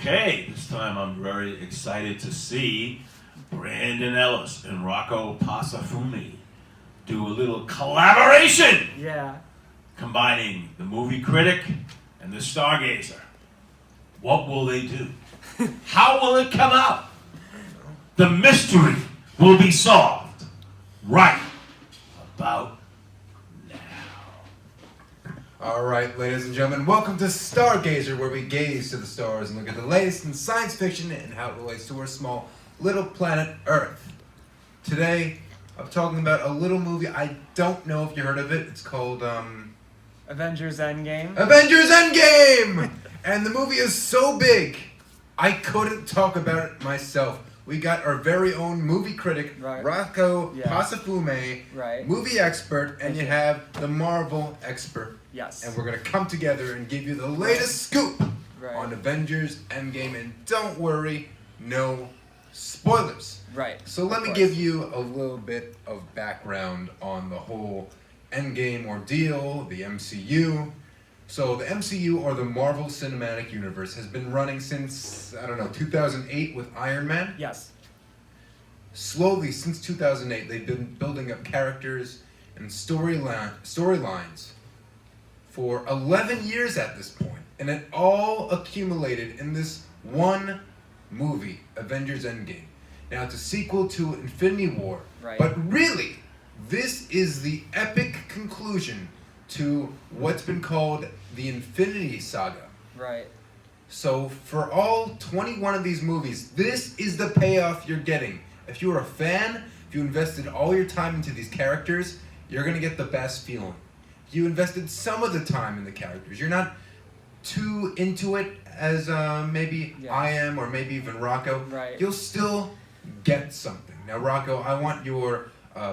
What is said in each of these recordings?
Okay, this time I'm very excited to see Brandon Ellis and Rocco Pasafumi do a little collaboration. Yeah. Combining the movie critic and the Stargazer. What will they do? How will it come out? The mystery will be solved right about now. All right, ladies and gentlemen, welcome to Stargazer, where we gaze to the stars and look at the latest in science fiction and how it relates to our small little planet Earth. Today, I'm talking about a little movie. I don't know if you heard of it. It's called Avengers Endgame. Avengers Endgame! And the movie is so big, I couldn't talk about it myself. We got our very own movie critic, Right. Rocco Yeah. Pasafume, Right. movie expert, and you have the Marvel expert. Yes. And we're going to come together and give you the latest scoop Right. on Avengers Endgame. And don't worry, no spoilers. Right. So let Of me course. give you a little bit of background on the whole Endgame ordeal, the MCU. So the MCU, or the Marvel Cinematic Universe, has been running since, 2008 with Iron Man. Yes. Slowly, since 2008, they've been building up characters and storylines for 11 years at this point. And it all accumulated in this one movie, Avengers Endgame. Now, it's a sequel to Infinity War. Right. But really, this is the epic conclusion to what's been called the Infinity Saga. Right. So for all 21 of these movies, this is the payoff you're getting. If you're a fan, if you invested all your time into these characters, you're going to get the best feeling. If you invested some of the time in the characters, you're not too into it as maybe Yes. I am, or maybe even Rocco, Right. you'll still get something. Now, Rocco, I want your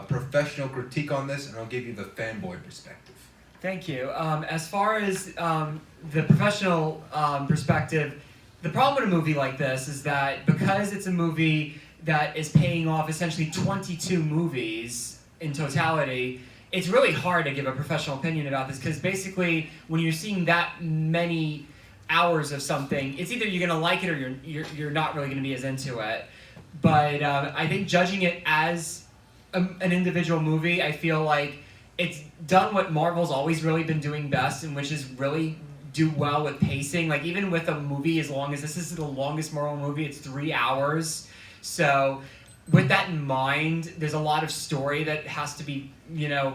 professional critique on this, and I'll give you the fanboy perspective. Thank you. As far as the professional perspective, the problem with a movie like this is that because it's a movie that is paying off essentially 22 movies in totality, it's really hard to give a professional opinion about this, because basically when you're seeing that many hours of something, it's either you're going to like it or you're not really going to be as into it. But I think judging it as an individual movie, I feel like it's done what Marvel's always really been doing best, and which is really do well with pacing. Like, even with a movie as long as this is the longest Marvel movie, it's 3 hours. So with that in mind, there's a lot of story that has to be,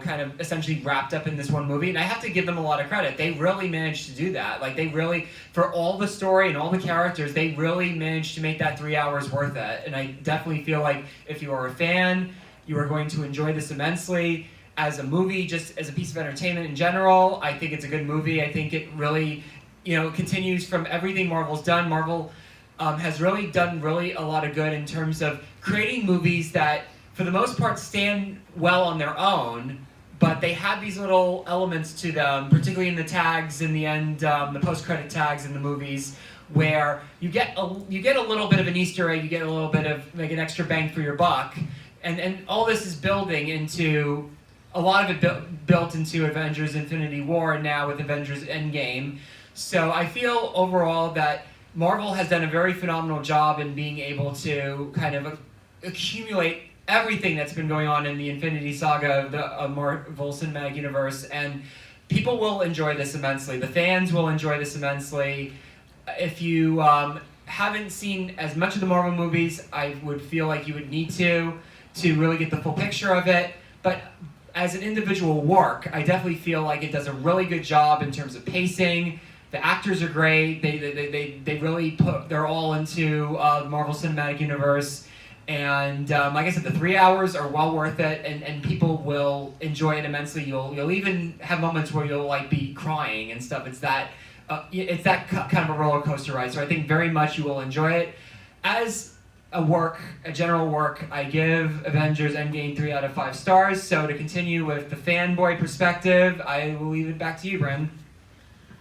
kind of essentially wrapped up in this one movie. And I have to give them a lot of credit. They really managed to do that. Like, they really, for all the story and all the characters, they really managed to make that 3 hours worth it. And I definitely feel like if you are a fan, you are going to enjoy this immensely. As a movie, just as a piece of entertainment in general, I think it's a good movie. I think it really, continues from everything Marvel's done. Marvel has really done a lot of good in terms of creating movies that, for the most part, stand well on their own, but they have these little elements to them, particularly in the tags in the end, the post-credit tags in the movies, where you get a little bit of an Easter egg, you get a little bit of like an extra bang for your buck, and all this is building into. A lot of it built into Avengers Infinity War, and now with Avengers Endgame. So I feel overall that Marvel has done a very phenomenal job in being able to kind of accumulate everything that's been going on in the Infinity Saga of the Marvel Cinematic Universe, and people will enjoy this immensely. The fans will enjoy this immensely. If you haven't seen as much of the Marvel movies, I would feel like you would need to really get the full picture of it. But as an individual work, I definitely feel like it does a really good job in terms of pacing. The actors are great. They really put their all into the Marvel Cinematic Universe. And like I said, the 3 hours are well worth it, and people will enjoy it immensely. You'll even have moments where you'll like be crying and stuff. It's that kind of a roller coaster ride. So I think very much you will enjoy it. As a general work, I give Avengers Endgame 3 out of 5 stars. So to continue with the fanboy perspective, I will leave it back to you, Brandon.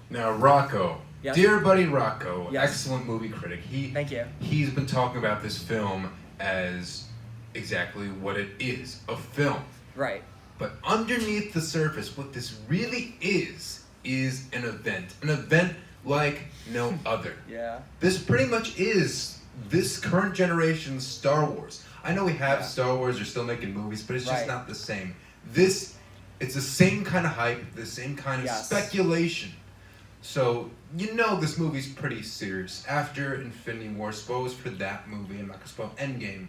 Now, Rocco, Yes. dear buddy Rocco, Yes. excellent movie critic. Thank you. He's been talking about this film as exactly what it is, a film. Right. But underneath the surface, what this really is an event. An event like no other. Yeah. This pretty much is this current generation's Star Wars. I know we have Yeah. Star Wars, they're still making movies, but it's just Right. not the same. It's the same kind of hype, the same kind of Yes. speculation. So, you know this movie's pretty serious. After Infinity War, spoilers for that movie, I'm not gonna spoil Endgame.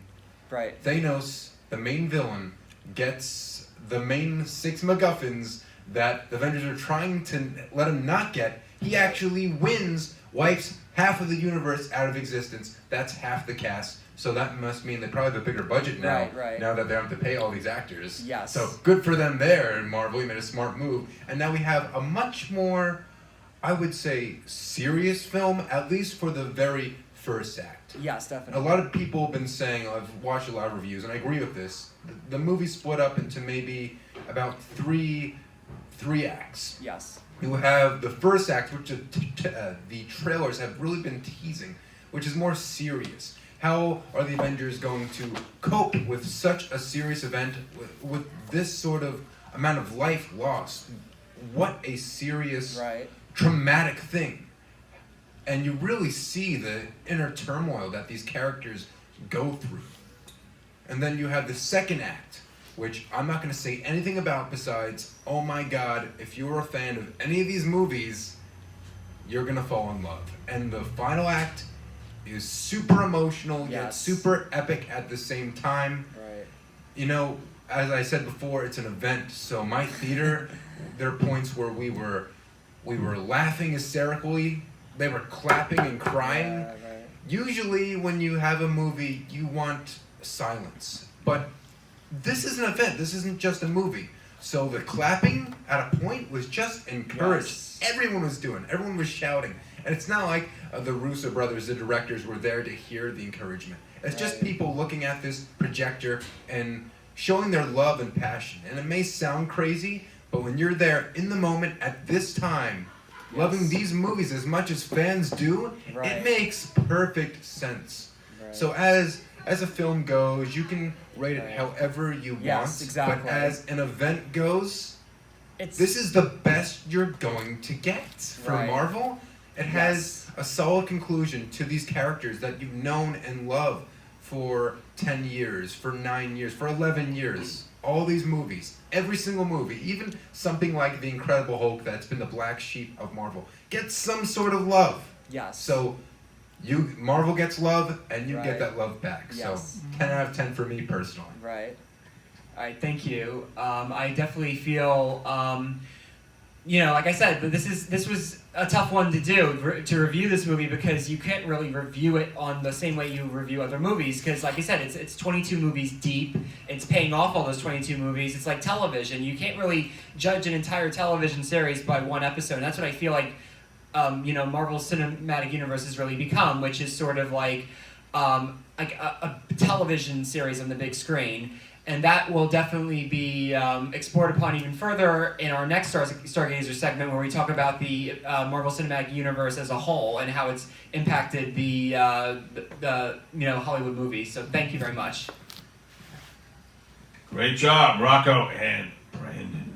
Right. Thanos, the main villain, gets the main 6 MacGuffins that the Avengers are trying to let him not get. He actually wins, wipes half of the universe out of existence. That's half the cast. So that must mean they probably have a bigger budget now. Right. Now that they don't have to pay all these actors. Yes. So good for them there. And Marvel, you made a smart move. And now we have a much more, I would say, serious film, at least for the very first act. Yes, A definitely. lot of people have been saying, I've watched a lot of reviews, and I agree with this. The movie split up into maybe about three acts. Yes. You have the first act, which the trailers have really been teasing, which is more serious. How are the Avengers going to cope with such a serious event, with this sort of amount of life lost? What a serious, Right. traumatic thing. And you really see the inner turmoil that these characters go through. And then you have the second act, which I'm not going to say anything about besides, oh my god, if you're a fan of any of these movies, you're going to fall in love. And the final act is super emotional, yet Yes. super epic at the same time. Right. You know, as I said before, it's an event. So my theater, there are points where we were laughing hysterically. They were clapping and crying. Yeah, right. Usually when you have a movie, you want silence. But this is an event. This isn't just a movie. So the clapping at a point was just encouraged. Yes. Everyone was doing. Everyone was shouting. And it's not like the Russo brothers, the directors, were there to hear the encouragement. It's just Right. people looking at this projector and showing their love and passion. And it may sound crazy, but when you're there in the moment at this time, loving these movies as much as fans do, Right. it makes perfect sense. Right. So as a film goes, you can rate it Right. however you Yes, want. exactly. But as an event goes, It's this is the best you're going to get from Right. Marvel. It has a solid conclusion to these characters that you've known and loved for 10 years, for 9 years, for 11 years. All these movies, every single movie, even something like The Incredible Hulk that's been the black sheep of Marvel, gets some sort of love. yes. So Marvel gets love and you Right. get that love back. Yes. So 10 out of 10 for me personally. Right. All right, thank you. I definitely feel, like I said, this was a tough one to do to review this movie because you can't really review it on the same way you review other movies because, like I said, it's 22 movies deep. It's paying off all those 22 movies. It's like television. You can't really judge an entire television series by one episode. And that's what I feel like. Marvel's cinematic universe has really become, which is sort of like a television series on the big screen. And that will definitely be explored upon even further in our next Stargazer segment, where we talk about the Marvel Cinematic Universe as a whole and how it's impacted the Hollywood movies. So thank you very much. Great job, Rocco and Brandon.